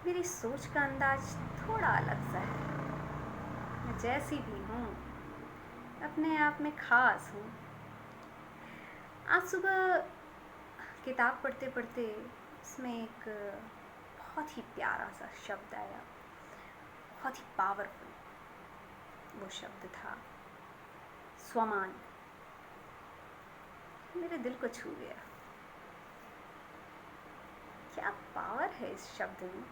मेरी सोच का अंदाज थोड़ा अलग सा है। मैं जैसी भी हूँ अपने आप में ख़ास हूँ। आज सुबह किताब पढ़ते पढ़ते उसमें एक बहुत ही प्यारा सा शब्द आया, बहुत ही पावरफुल। वो शब्द था स्वमान। मेरे दिल को छू गया। क्या पावर है इस शब्द में।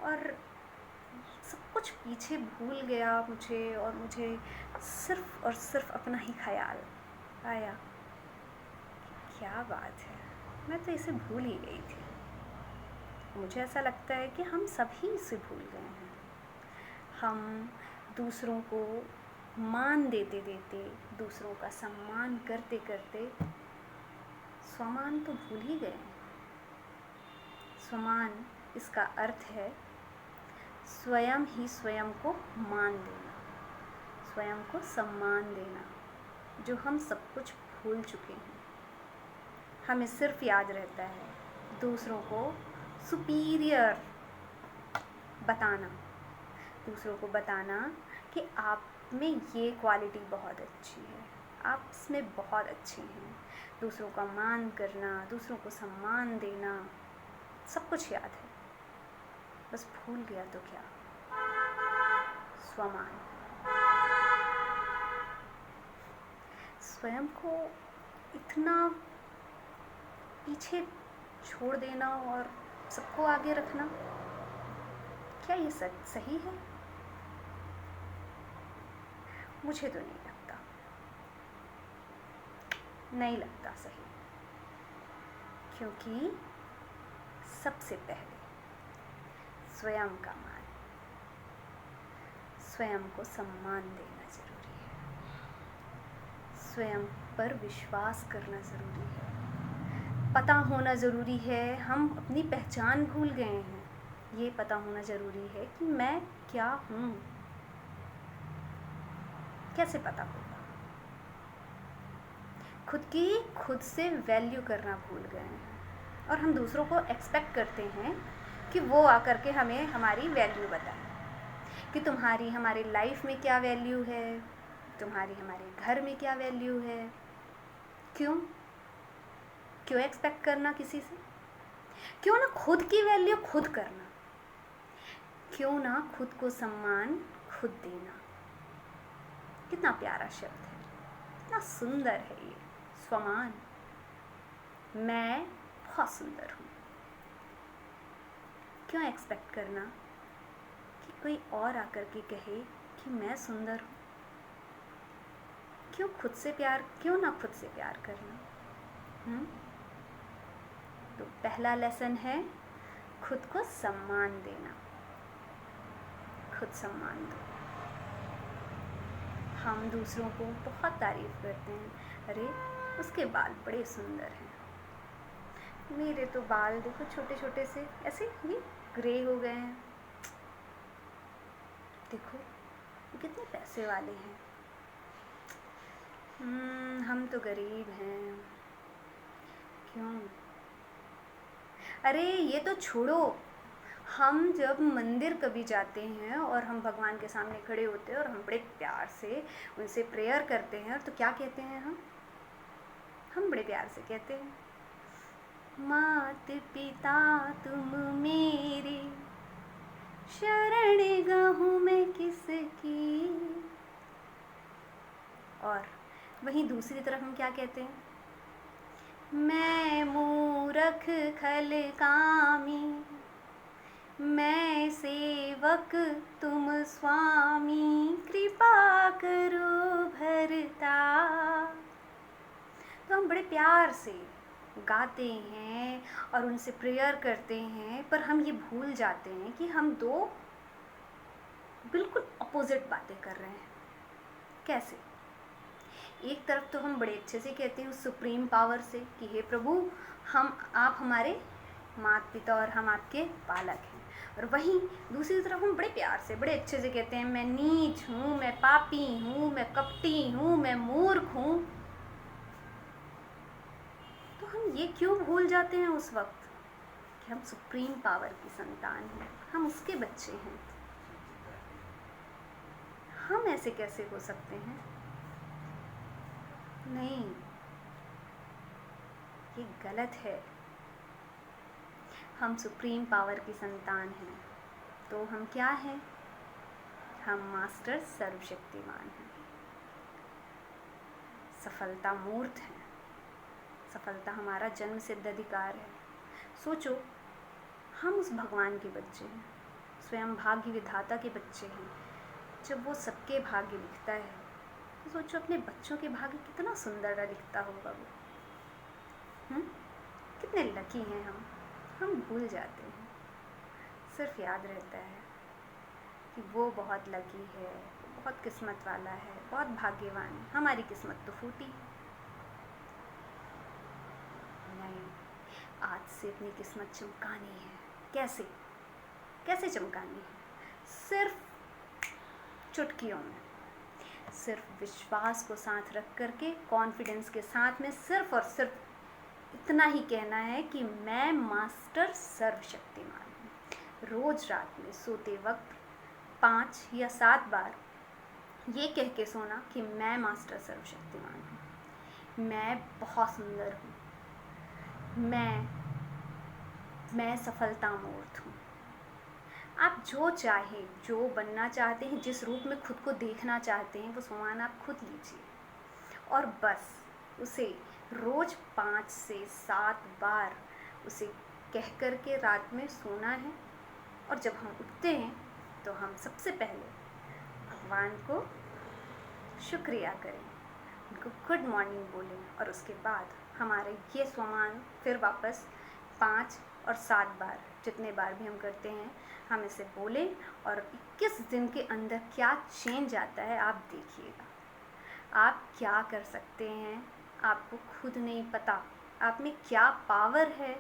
और सब कुछ पीछे भूल गया मुझे, और मुझे सिर्फ और सिर्फ अपना ही ख्याल आया। क्या बात है, मैं तो इसे भूल ही गई थी। मुझे ऐसा लगता है कि हम सभी इसे भूल गए हैं। हम दूसरों को मान देते देते, दूसरों का सम्मान करते करते स्वमान तो भूल ही गए। स्वमान, इसका अर्थ है स्वयं ही स्वयं को मान देना, स्वयं को सम्मान देना, जो हम सब कुछ भूल चुके हैं। हमें सिर्फ याद रहता है दूसरों को सुपीरियर बताना, दूसरों को बताना कि आप में ये क्वालिटी बहुत अच्छी है, आप इसमें बहुत अच्छे हैं। दूसरों का मान करना, दूसरों को सम्मान देना, सब कुछ याद है, बस भूल गया तो क्या, स्वमान। स्वयं को इतना पीछे छोड़ देना और सबको आगे रखना, क्या ये सही है? मुझे तो नहीं लगता सही। क्योंकि सबसे पहले स्वयं का मान, स्वयं को सम्मान देना ज़रूरी है, स्वयं पर विश्वास करना ज़रूरी है, पता होना ज़रूरी है। हम अपनी पहचान भूल गए हैं। ये पता होना ज़रूरी है कि मैं क्या हूँ। कैसे पता होगा? खुद से वैल्यू करना भूल गए हैं, और हम दूसरों को एक्सपेक्ट करते हैं कि वो आकर के हमें हमारी वैल्यू बताएं कि तुम्हारी हमारी लाइफ में क्या वैल्यू है, तुम्हारी हमारे घर में क्या वैल्यू है। क्यों एक्सपेक्ट करना किसी से? क्यों ना खुद की वैल्यू खुद करना, क्यों ना खुद को सम्मान खुद देना। कितना प्यारा शब्द है, कितना सुंदर है ये स्वमान। मैं बहुत सुंदर हूँ। क्यों एक्सपेक्ट करना कि कोई और आकर के कहे कि मैं सुंदर हूँ? क्यों ना खुद से प्यार करना? तो पहला लेसन है खुद को सम्मान देना। खुद सम्मान दो। हम दूसरों को बहुत तारीफ करते हैं, अरे उसके बाल बड़े सुंदर हैं, मेरे तो बाल देखो छोटे छोटे से ऐसे ये ग्रे हो गए हैं, देखो कितने पैसे वाले हैं, हम तो गरीब हैं। क्यों? अरे ये तो छोड़ो, हम जब मंदिर कभी जाते हैं और हम भगवान के सामने खड़े होते हैं और हम बड़े प्यार से उनसे प्रेयर करते हैं, तो क्या कहते हैं हम बड़े प्यार से कहते हैं, मात पिता तुम मेरे, शरण गहूँ मैं किसकी। और वहीं दूसरी तरफ हम क्या कहते हैं, मैं मूरख खल कामी, मैं सेवक तुम स्वामी, कृपा करो भरता। तो हम बड़े प्यार से गाते हैं और उनसे प्रेयर करते हैं, पर हम ये भूल जाते हैं कि हम दो बिल्कुल अपोजिट बातें कर रहे हैं। कैसे? एक तरफ तो हम बड़े अच्छे से कहते हैं उस सुप्रीम पावर से कि हे प्रभु, आप हमारे माता पिता और हम आपके बालक हैं, और वहीं दूसरी तरफ हम बड़े प्यार से बड़े अच्छे से कहते हैं मैं नीच हूँ, मैं पापी हूँ, मैं कपटी हूँ, मैं मूर्ख हूँ। तो हम ये क्यों भूल जाते हैं उस वक्त हम सुप्रीम पावर की संतान हैं, हम उसके बच्चे हैं। हम ऐसे कैसे हो सकते हैं? नहीं, ये गलत है। हम सुप्रीम पावर की संतान हैं, तो हम क्या हैं? हम मास्टर सर्वशक्तिमान हैं, सफलता मूर्त हैं। सफलता हमारा जन्म सिद्ध अधिकार है। सोचो, हम उस भगवान के बच्चे हैं, स्वयं भाग्य विधाता के बच्चे हैं। जब वो सबके भाग्य लिखता है तो सोचो अपने बच्चों के भाग्य कितना सुंदर लिखता होगा वो। कितने लकी हैं हम भूल जाते हैं। सिर्फ याद रहता है कि वो बहुत लकी है, बहुत किस्मत वाला है, बहुत भाग्यवान है। हमारी किस्मत तो फूटी। नहीं, आज से अपनी किस्मत चमकानी है। कैसे कैसे चमकानी है? सिर्फ चुटकियों में, सिर्फ विश्वास को साथ रख करके, कॉन्फिडेंस के साथ में सिर्फ और सिर्फ इतना ही कहना है कि मैं मास्टर सर्वशक्तिमान हूँ। रोज रात में सोते वक्त 5 या 7 बार ये कह के सोना कि मैं मास्टर सर्वशक्तिमान हूँ, मैं बहुत सुंदर हूँ, मैं सफलता मूर्त हूँ। आप जो चाहे, जो बनना चाहते हैं, जिस रूप में खुद को देखना चाहते हैं, वो सामान आप खुद लीजिए और बस उसे रोज 5 से 7 बार उसे कह कर के रात में सोना है। और जब हम उठते हैं तो हम सबसे पहले भगवान को शुक्रिया करें, उनको गुड मॉर्निंग बोलें और उसके बाद हमारे ये सामान फिर वापस 5 और 7 बार, जितने बार भी हम करते हैं, हम इसे बोलें और 21 दिन के अंदर क्या चेंज आता है आप देखिएगा। आप क्या कर सकते हैं आपको खुद नहीं पता। आप में क्या पावर है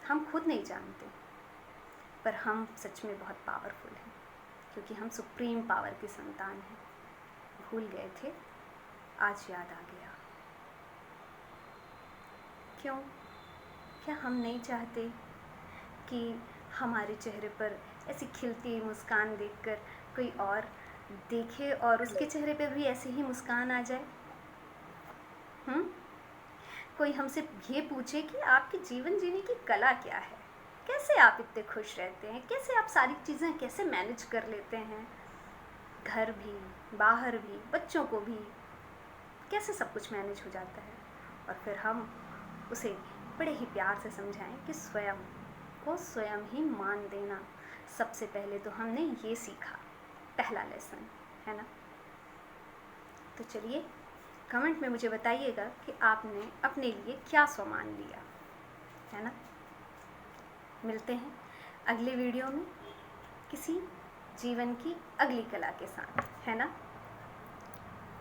हम खुद नहीं जानते, पर हम सच में बहुत पावरफुल हैं, क्योंकि हम सुप्रीम पावर की संतान हैं। भूल गए थे, आज याद आ गया। क्यों? क्या हम नहीं चाहते कि हमारे चेहरे पर ऐसी खिलती मुस्कान देखकर कोई और देखे और उसके चेहरे पर भी ऐसी ही मुस्कान आ जाए? कोई हमसे ये पूछे कि आपके जीवन जीने की कला क्या है, कैसे आप इतने खुश रहते हैं, कैसे आप सारी चीज़ें कैसे मैनेज कर लेते हैं, घर भी, बाहर भी, बच्चों को भी, कैसे सब कुछ मैनेज हो जाता है। और फिर हम उसे बड़े ही प्यार से समझाएं कि स्वयं को स्वयं ही मान देना। सबसे पहले तो हमने ये सीखा, पहला लेसन है ना। तो चलिए कमेंट में मुझे बताइएगा कि आपने अपने लिए क्या सामान लिया है ना। मिलते हैं अगले वीडियो में किसी जीवन की अगली कला के साथ, है ना।